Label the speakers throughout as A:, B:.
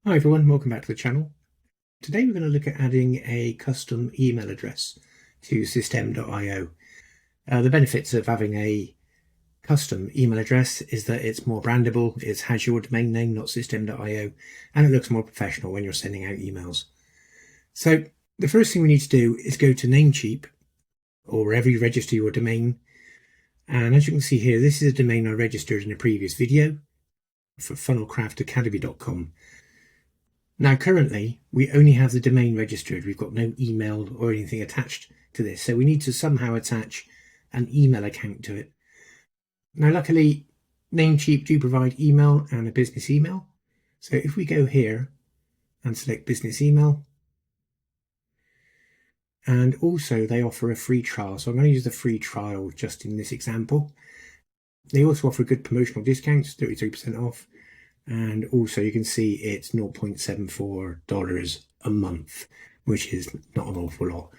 A: Hi everyone, welcome back to the channel. Today we're going to look at adding a custom email address to system.io. The benefits of having a custom email address is that it's more brandable, it has your domain name, not system.io, and it looks more professional when you're sending out emails. So the first thing we need to do is go to Namecheap, or wherever you register your domain. And as you can see here, this is a domain I registered in a previous video for funnelcraftacademy.com. Now, currently, we only have the domain registered. We've got no email or anything attached to this. So we need to somehow attach an email account to it. Now, luckily, Namecheap do provide email and a business email. So if we go here and select business email, and also they offer a free trial. So I'm going to use the free trial just in this example. They also offer good promotional discounts, 33% off. And also you can see it's $0.74 a month, which is not an awful lot.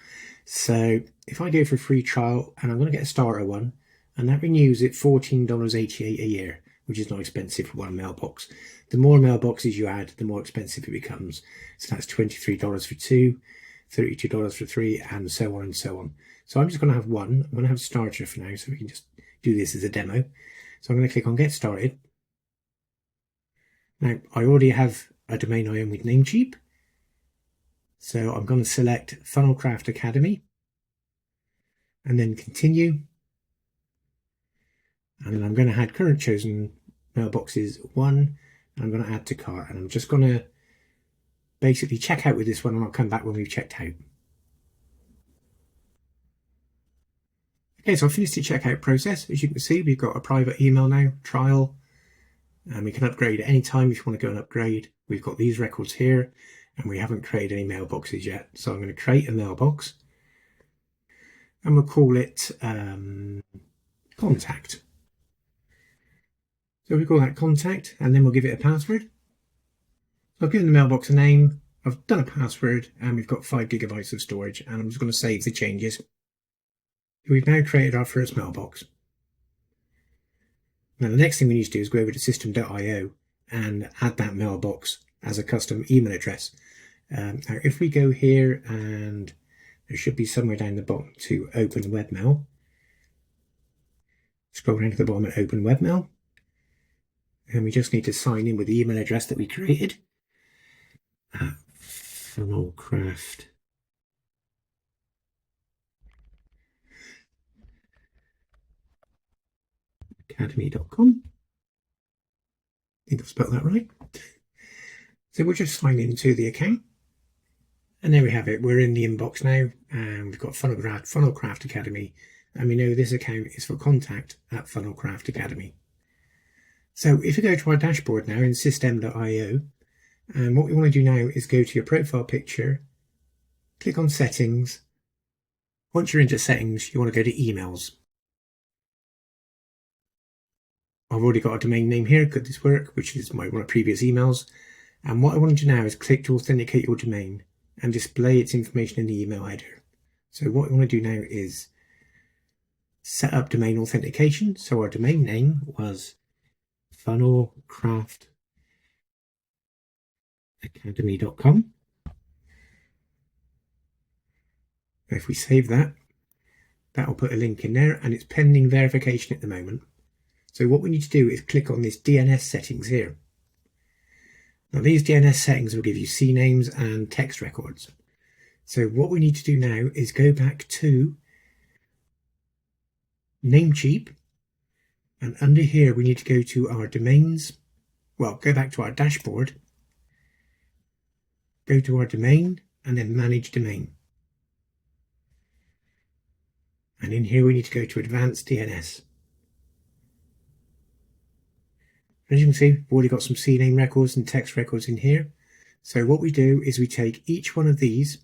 A: So if I go for a free trial, and I'm going to get a starter one, and that renews at $14.88 a year, which is not expensive for one mailbox. The more mailboxes you add, the more expensive it becomes. So that's $23 for two, $32 for three, and so on and so on. So I'm just going to have one. I'm going to have a starter for now, so we can just do this as a demo. So I'm going to click on Get Started. Now, I already have a domain I own with Namecheap. So I'm going to select Funnelcraft Academy and then continue. And then I'm going to add current chosen mailboxes 1. And I'm going to add to cart. And I'm just going to basically check out with this one, and I'll come back when we've checked out. Okay, so I've finished the checkout process. As you can see, we've got a private email now, trial. And we can upgrade at any time if you want to go and upgrade. We've got these records here, and we haven't created any mailboxes yet. So I'm going to create a mailbox, and we'll call it contact. So we call that contact, and then we'll give it a password. So I've given the mailbox a name, I've done a password, and we've got 5 GB of storage, and I'm just going to save the changes. We've now created our first mailbox. Now, the next thing we need to do is go over to system.io and add that mailbox as a custom email address. Now, if we go here, and there should be somewhere down the bottom to open webmail, scroll down to the bottom and open webmail, and we just need to sign in with the email address that we created at funnelcraftacademy.com. I think I've spelled that right. So we'll just sign into the account. And there we have it. We're in the inbox now, and we've got Funnelcraft Academy, and we know this account is for contact at Funnelcraft Academy. So if you go to our dashboard now in system.io, and what we want to do now is go to your profile picture, click on settings. Once you're into settings, you want to go to emails. I've already got a domain name here, could this work, which is one of my previous emails. And what I want to do now is click to authenticate your domain and display its information in the email header. So what we want to do now is set up domain authentication. So our domain name was funnelcraftacademy.com. If we save that, that will put a link in there, and it's pending verification at the moment. So what we need to do is click on this DNS settings here. Now these DNS settings will give you CNAMEs and text records. So what we need to do now is go back to Namecheap, and under here we need to go to our domains. Well, go back to our dashboard, go to our domain, and then manage domain. And in here we need to go to advanced DNS. As you can see, we've already got some CNAME records and text records in here. So what we do is we take each one of these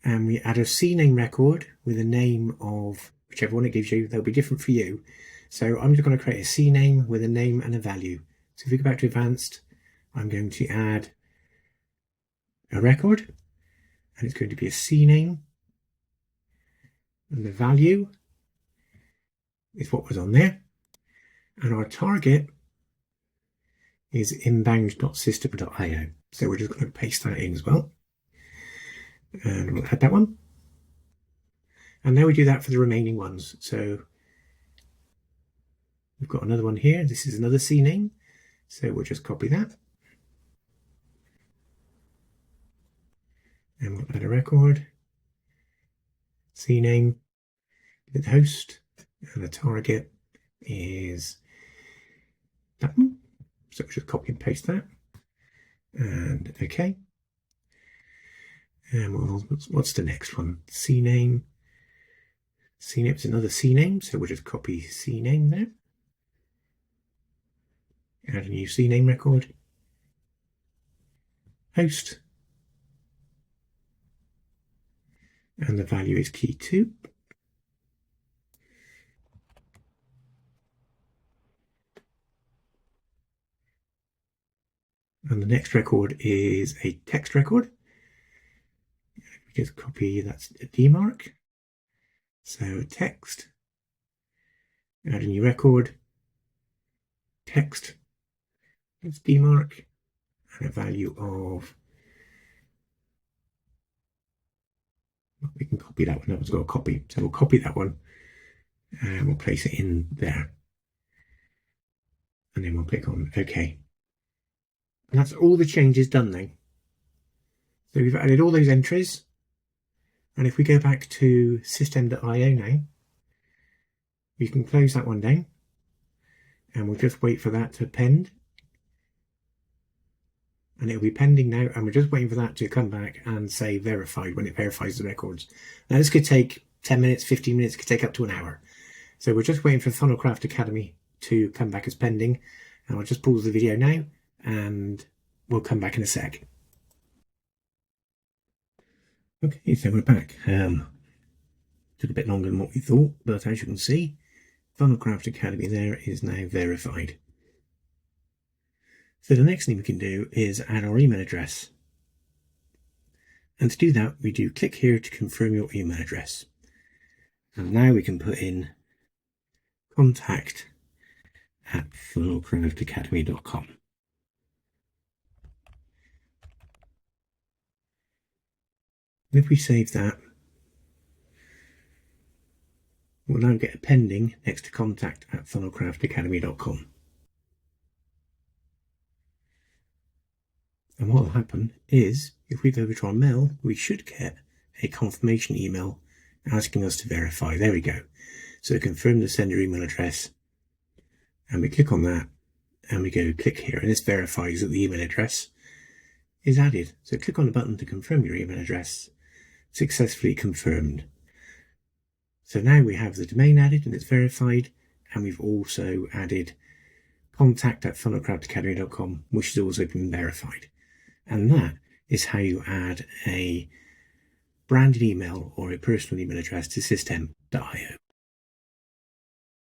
A: and we add a CNAME record with a name of whichever one it gives you. They'll be different for you. So I'm just going to create a CNAME with a name and a value. So if we go back to advanced, I'm going to add a record, and it's going to be a CNAME, and the value is what was on there. And our target is inbound.system.io. So we're just going to paste that in as well. And we'll add that one. And now we do that for the remaining ones. So we've got another one here. This is another CNAME. So we'll just copy that. And we'll add a record. CNAME, the host, and the target is that one. So we'll just copy and paste that. And OK. And what's the next one? CNAME. CNAME is another CNAME, so we'll just copy CNAME there. Add a new CNAME record. Host. And the value is key 2. And the next record is a text record. We just copy, that's a DMARC. So text, add a new record, text, it's DMARC, and a value of, we can copy that one, that one's got a copy. So we'll copy that one and we'll place it in there. And then we'll click on OK. And that's all the changes done now. So we've added all those entries. And if we go back to system.io now, we can close that one down. And we'll just wait for that to append. And it'll be pending now. And we're just waiting for that to come back and say verified when it verifies the records. Now this could take 10 minutes, 15 minutes, it could take up to an hour. So we're just waiting for Funnelcraft Academy to come back as pending. And I'll just pause the video now and we'll come back in a sec. Okay, so we're back. Took a bit longer than what we thought, but as you can see, Funnelcraft Academy there is now verified. So the next thing we can do is add our email address. And to do that, we do click here to confirm your email address. And now we can put in contact@funnelcraftacademy.com. And if we save that, we'll now get a pending next to contact@funnelcraftacademy.com. And what will happen is, if we go over to our mail, we should get a confirmation email asking us to verify. There we go. So confirm the sender email address. And we click on that and we go click here. And this verifies that the email address is added. So click on the button to confirm your email address. Successfully confirmed. So now we have the domain added and it's verified. And we've also added contact@funnelcraftacademy.com, which has also been verified. And that is how you add a branded email or a personal email address to system.io.